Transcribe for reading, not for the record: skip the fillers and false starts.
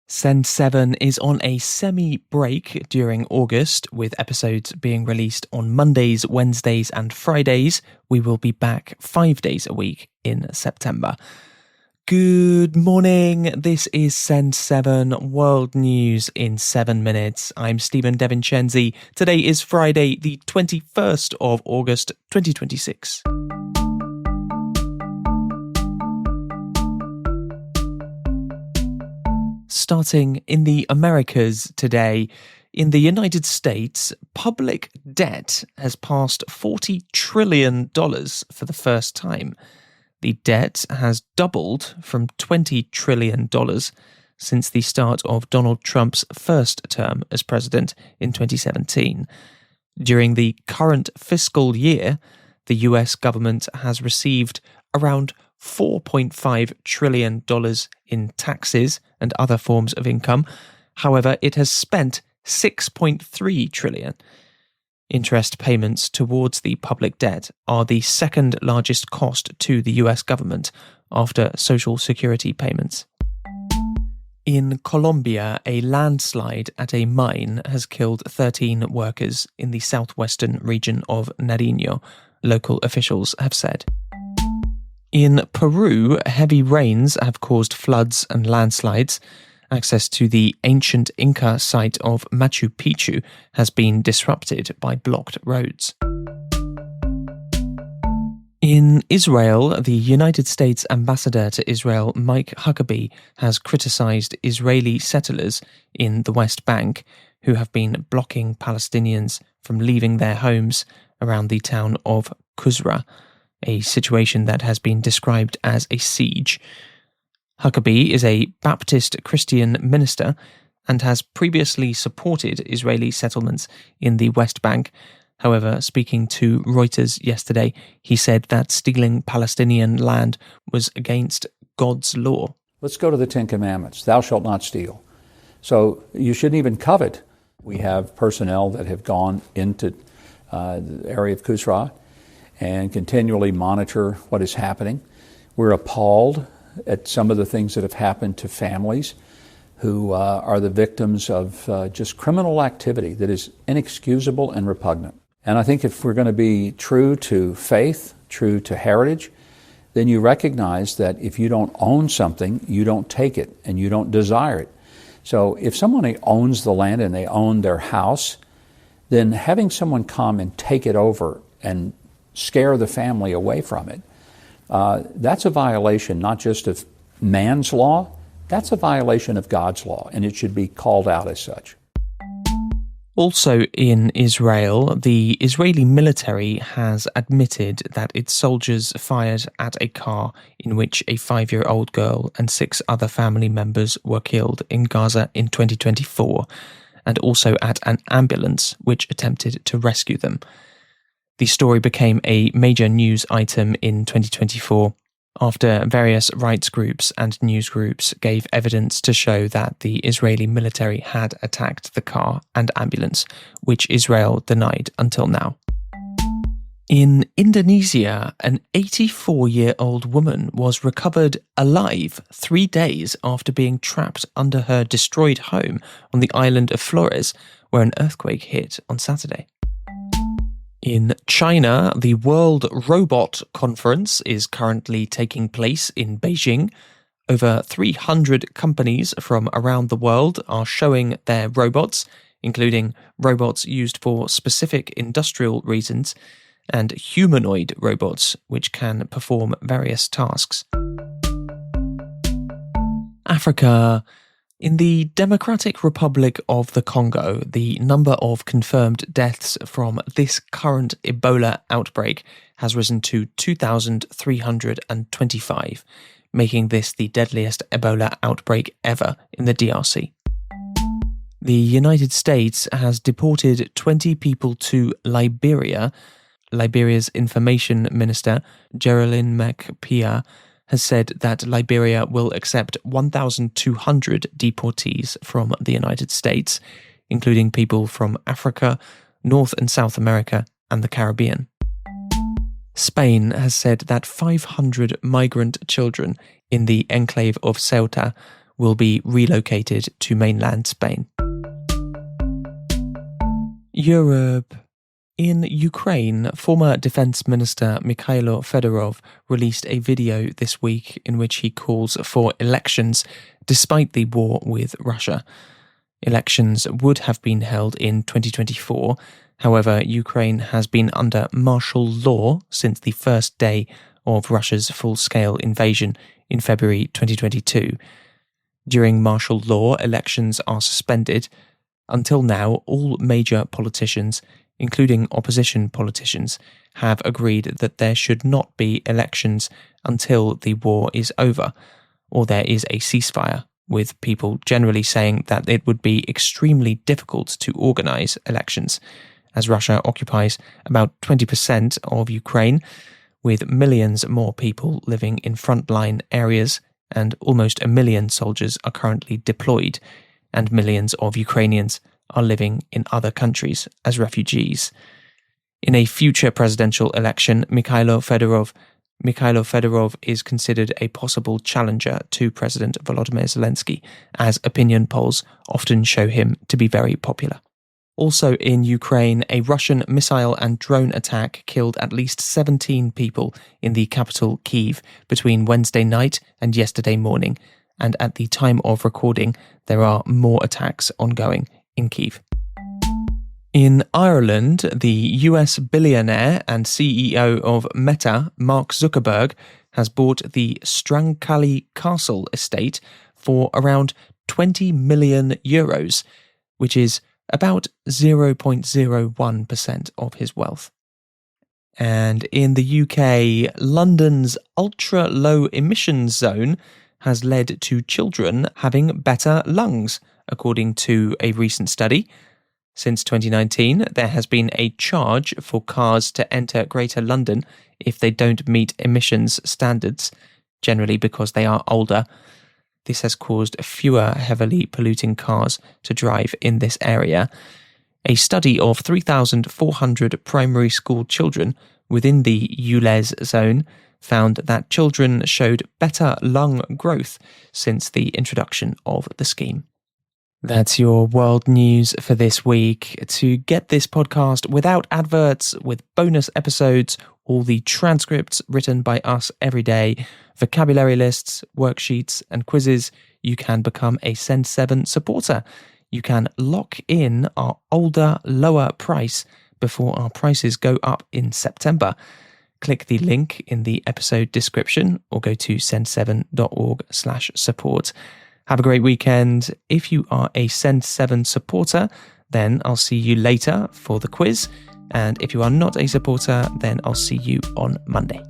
Send 7 is on a semi-break during August, with episodes being released on Mondays, Wednesdays and Fridays. We will be back 5 days a week in September. Good morning, this is Send 7 World News in 7 minutes. I'm Stephen Devincenzi. Today is Friday, the 21st of August, 2026. Starting in the Americas today, in the United States, public debt has passed $40 trillion for the first time. The debt has doubled from $20 trillion since the start of Donald Trump's first term as president in 2017. During the current fiscal year, the US government has received around $4.5 trillion in taxes and other forms of income. However, it has spent $6.3 trillion. Interest payments towards the public debt are the second largest cost to the US government after Social Security payments. In Colombia, a landslide at a mine has killed 13 workers in the southwestern region of Nariño, local officials have said. In Peru, heavy rains have caused floods and landslides. Access to the ancient Inca site of Machu Picchu has been disrupted by blocked roads. In Israel, the United States ambassador to Israel, Mike Huckabee, has criticized Israeli settlers in the West Bank who have been blocking Palestinians from leaving their homes around the town of Qusra, a situation that has been described as a siege. Huckabee is a Baptist Christian minister and has previously supported Israeli settlements in the West Bank. However, speaking to Reuters yesterday, he said that stealing Palestinian land was against God's law. Let's go to the Ten Commandments. Thou shalt not steal. So you shouldn't even covet. We have personnel that have gone into the area of Qusra and continually monitor what is happening. We're appalled at some of the things that have happened to families who are the victims of just criminal activity that is inexcusable and repugnant. And I think if we're going to be true to faith, true to heritage, then you recognize that if you don't own something, you don't take it and you don't desire it. So if someone owns the land and they own their house, then having someone come and take it over and scare the family away from it, that's a violation not just of man's law, that's a violation of God's law, and it should be called out as such. Also in Israel, the Israeli military has admitted that its soldiers fired at a car in which a 5-year-old girl and 6 other family members were killed in Gaza in 2024, and also at an ambulance which attempted to rescue them. The story became a major news item in 2024 after various rights groups and news groups gave evidence to show that the Israeli military had attacked the car and ambulance, which Israel denied until now. In Indonesia, an 84-year-old woman was recovered alive 3 days after being trapped under her destroyed home on the island of Flores, where an earthquake hit on Saturday. In China, the World Robot Conference is currently taking place in Beijing. Over 300 companies from around the world are showing their robots, including robots used for specific industrial reasons, and humanoid robots which can perform various tasks. Africa. In the Democratic Republic of the Congo, the number of confirmed deaths from this current Ebola outbreak has risen to 2,325, making this the deadliest Ebola outbreak ever in the DRC. The United States has deported 20 people to Liberia. Liberia's information minister, Geraldine McPia, has said that Liberia will accept 1,200 deportees from the United States, including people from Africa, North and South America, and the Caribbean. Spain has said that 500 migrant children in the enclave of Ceuta will be relocated to mainland Spain. Europe. In Ukraine, former Defense Minister Mikhailo Fedorov released a video this week in which he calls for elections despite the war with Russia. Elections would have been held in 2024. However, Ukraine has been under martial law since the first day of Russia's full-scale invasion in February 2022. During martial law, elections are suspended. Until now, all major politicians, including opposition politicians, have agreed that there should not be elections until the war is over, or there is a ceasefire, with people generally saying that it would be extremely difficult to organise elections, as Russia occupies about 20% of Ukraine, with millions more people living in frontline areas, and almost 1 million soldiers are currently deployed, and millions of Ukrainians are living in other countries as refugees. In a future presidential election, Mikhailo Fedorov is considered a possible challenger to President Volodymyr Zelensky, as opinion polls often show him to be very popular. Also in Ukraine, a Russian missile and drone attack killed at least 17 people in the capital Kyiv between Wednesday night and yesterday morning, and at the time of recording, there are more attacks ongoing in Kyiv. In Ireland, the US billionaire and CEO of Meta, Mark Zuckerberg, has bought the Strancali Castle estate for around €20 million, which is about 0.01% of his wealth. And in the UK, London's ultra-low emissions zone has led to children having better lungs, according to a recent study. Since 2019, there has been a charge for cars to enter Greater London if they don't meet emissions standards, generally because they are older. This has caused fewer heavily polluting cars to drive in this area. A study of 3,400 primary school children within the ULEZ zone found that children showed better lung growth since the introduction of the scheme. That's your world news for this week. To get this podcast without adverts, with bonus episodes, all the transcripts written by us every day, vocabulary lists, worksheets, and quizzes, you can become a Send 7 supporter. You can lock in our older, lower price before our prices go up in September. Click the link in the episode description or go to send7.org/support. Have a great weekend. If you are a Send 7 supporter, then I'll see you later for the quiz. And if you are not a supporter, then I'll see you on Monday.